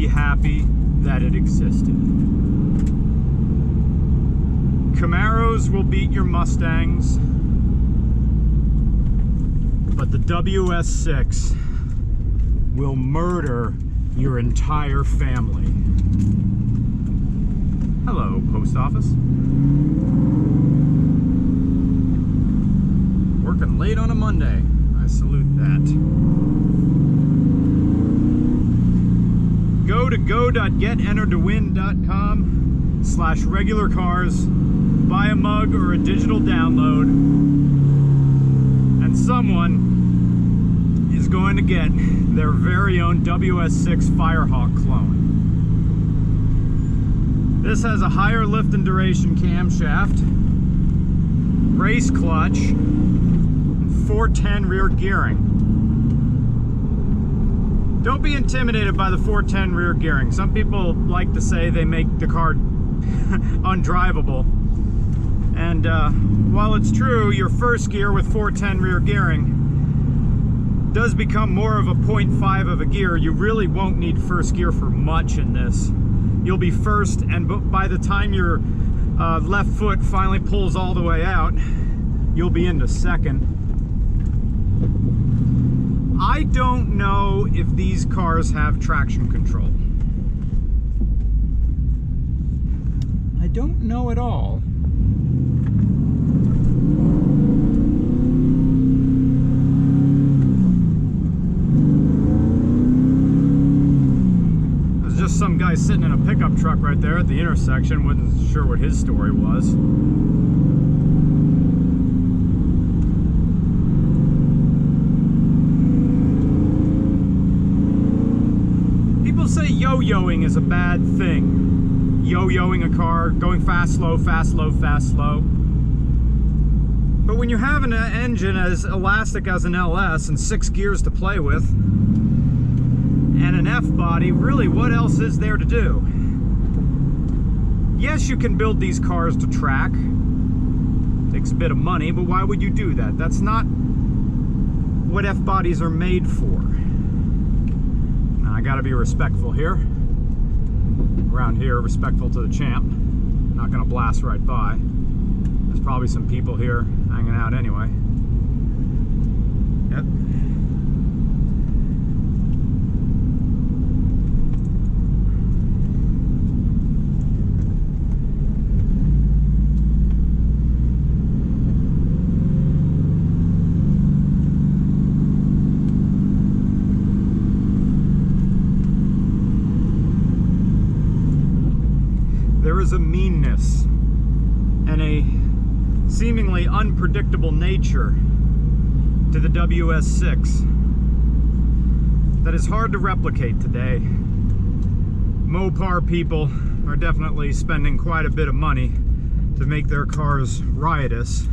happy that it existed. Camaros will beat your Mustangs, but the WS6 will murder your entire family. Hello, post office. Working late on a Monday. I salute that. Go to go.getentertowin.com/regular cars, buy a mug or a digital download, and someone is going to get their very own WS6 Firehawk clone. This has a higher lift and duration camshaft, race clutch, and 410 rear gearing. Don't be intimidated by the 410 rear gearing. Some people like to say they make the car undrivable. And while it's true, your first gear with 410 rear gearing does become more of a 0.5 of a gear. You really won't need first gear for much in this. You'll be first, and by the time your left foot finally pulls all the way out, you'll be into second. I don't know if these cars have traction control. I don't know at all. There's just some guy sitting in a pickup truck right there at the intersection. Wasn't sure what his story was. Say yo-yoing is a bad thing. Yo-yoing a car, going fast, slow, fast, slow, fast, slow. But when you have an engine as elastic as an LS and 6 gears to play with, and an F-body, really what else is there to do? Yes, you can build these cars to track. Takes a bit of money, but why would you do that? That's not what F-bodies are made for. I gotta be respectful here. Around here, respectful to the champ. Not gonna blast right by. There's probably some people here hanging out anyway. Yep. There is a meanness and a seemingly unpredictable nature to the WS6 that is hard to replicate today. Mopar people are definitely spending quite a bit of money to make their cars riotous.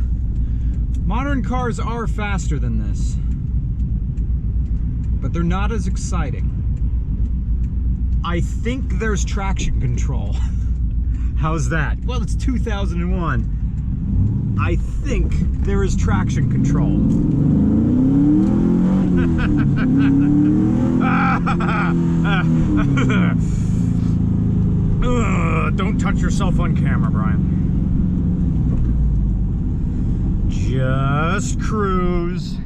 Modern cars are faster than this, but they're not as exciting. I think there's traction control. How's that? Well, it's 2001. I think there is traction control. Don't touch yourself on camera, Brian. Just cruise.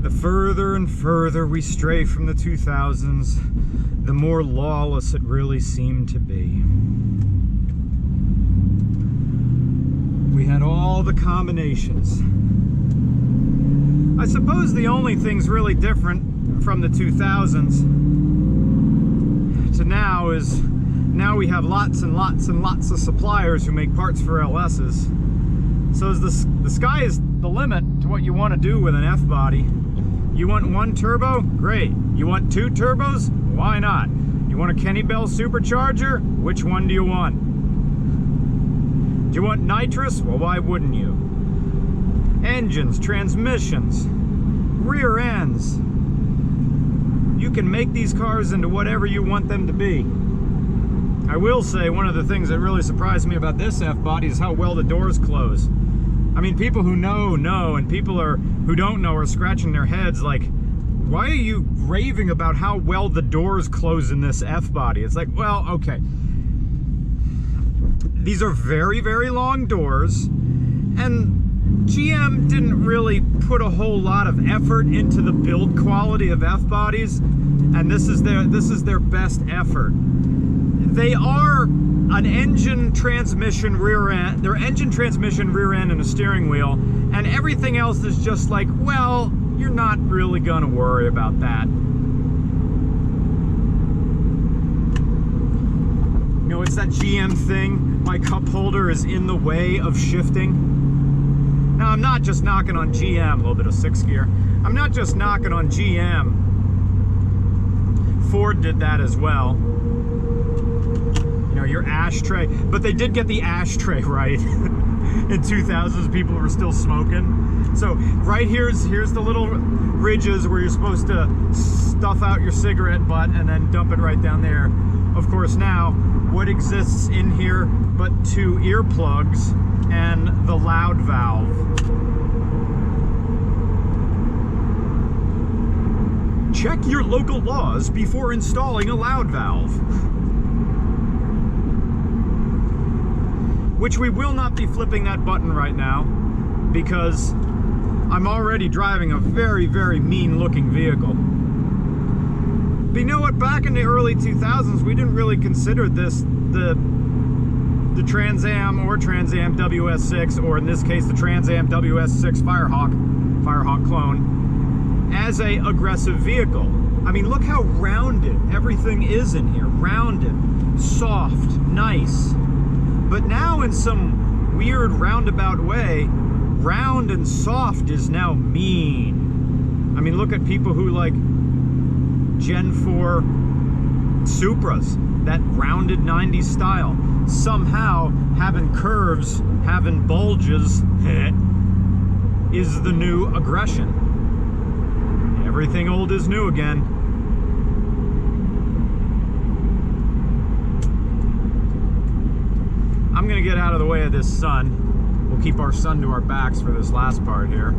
The further and further we stray from the 2000s, the more lawless it really seemed to be. We had all the combinations. I suppose the only things really different from the 2000s to now is now we have lots and lots and lots of suppliers who make parts for LS's. So the sky is the limit to what you want to do with an F-body. You want 1 turbo? Great. You want 2 turbos? Why not? You want a Kenny Bell supercharger? Which one do you want? Do you want nitrous? Well, why wouldn't you? Engines, transmissions, rear ends. You can make these cars into whatever you want them to be. I will say one of the things that really surprised me about this F-body is how well the doors close. I mean, people who know, and people who don't know are scratching their heads like, why are you raving about how well the doors close in this F-body? It's like, well, okay. These are very, very long doors, and GM didn't really put a whole lot of effort into the build quality of F-bodies, and this is their best effort. They are an engine transmission rear end, their engine transmission rear end and a steering wheel, and everything else is just like, well, you're not really gonna worry about that. You know, it's that GM thing, my cup holder is in the way of shifting. Now, I'm not just knocking on GM, a little bit of 6th gear. I'm not just knocking on GM. Ford did that as well. You know, your ashtray, but they did get the ashtray right. In 2000s, people were still smoking. So right here's the little ridges where you're supposed to stuff out your cigarette butt and then dump it right down there. Of course, now what exists in here but 2 earplugs and the loud valve. Check your local laws before installing a loud valve. Which we will not be flipping that button right now because I'm already driving a very, very mean looking vehicle. But you know what, back in the early 2000s, we didn't really consider this the Trans Am or Trans Am WS6, or in this case the Trans Am WS6 Firehawk clone, as a aggressive vehicle. I mean, look how rounded everything is in here. Rounded, soft, nice. But now in some weird roundabout way, round and soft is now mean. I mean, look at people who like Gen 4 Supras, that rounded 90s style. Somehow having curves, having bulges is the new aggression. Everything old is new again. I'm gonna get out of the way of this sun. We'll keep our sun to our backs for this last part here.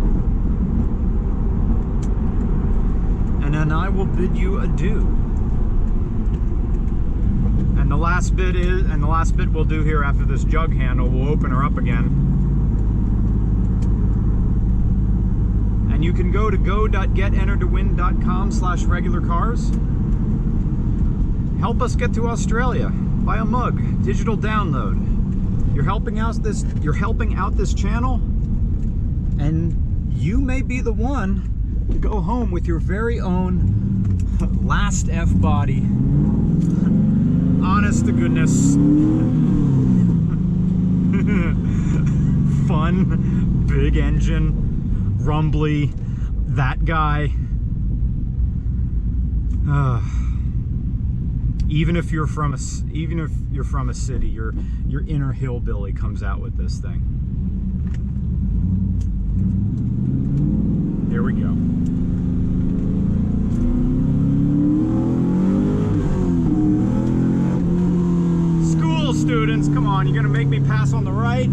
And then I will bid you adieu. And the last bit we'll do here after this jug handle, we'll open her up again. And you can go to go.getentertowin.com/regularcars. Help us get to Australia. Buy a mug, digital download. You're helping out this channel, and you may be the one to go home with your very own last F-body. Honest to goodness. Fun, big engine, rumbly, that guy. Even if you're from a city, your inner hillbilly comes out with this thing. Here we go. School students, come on, you're gonna make me pass on the right?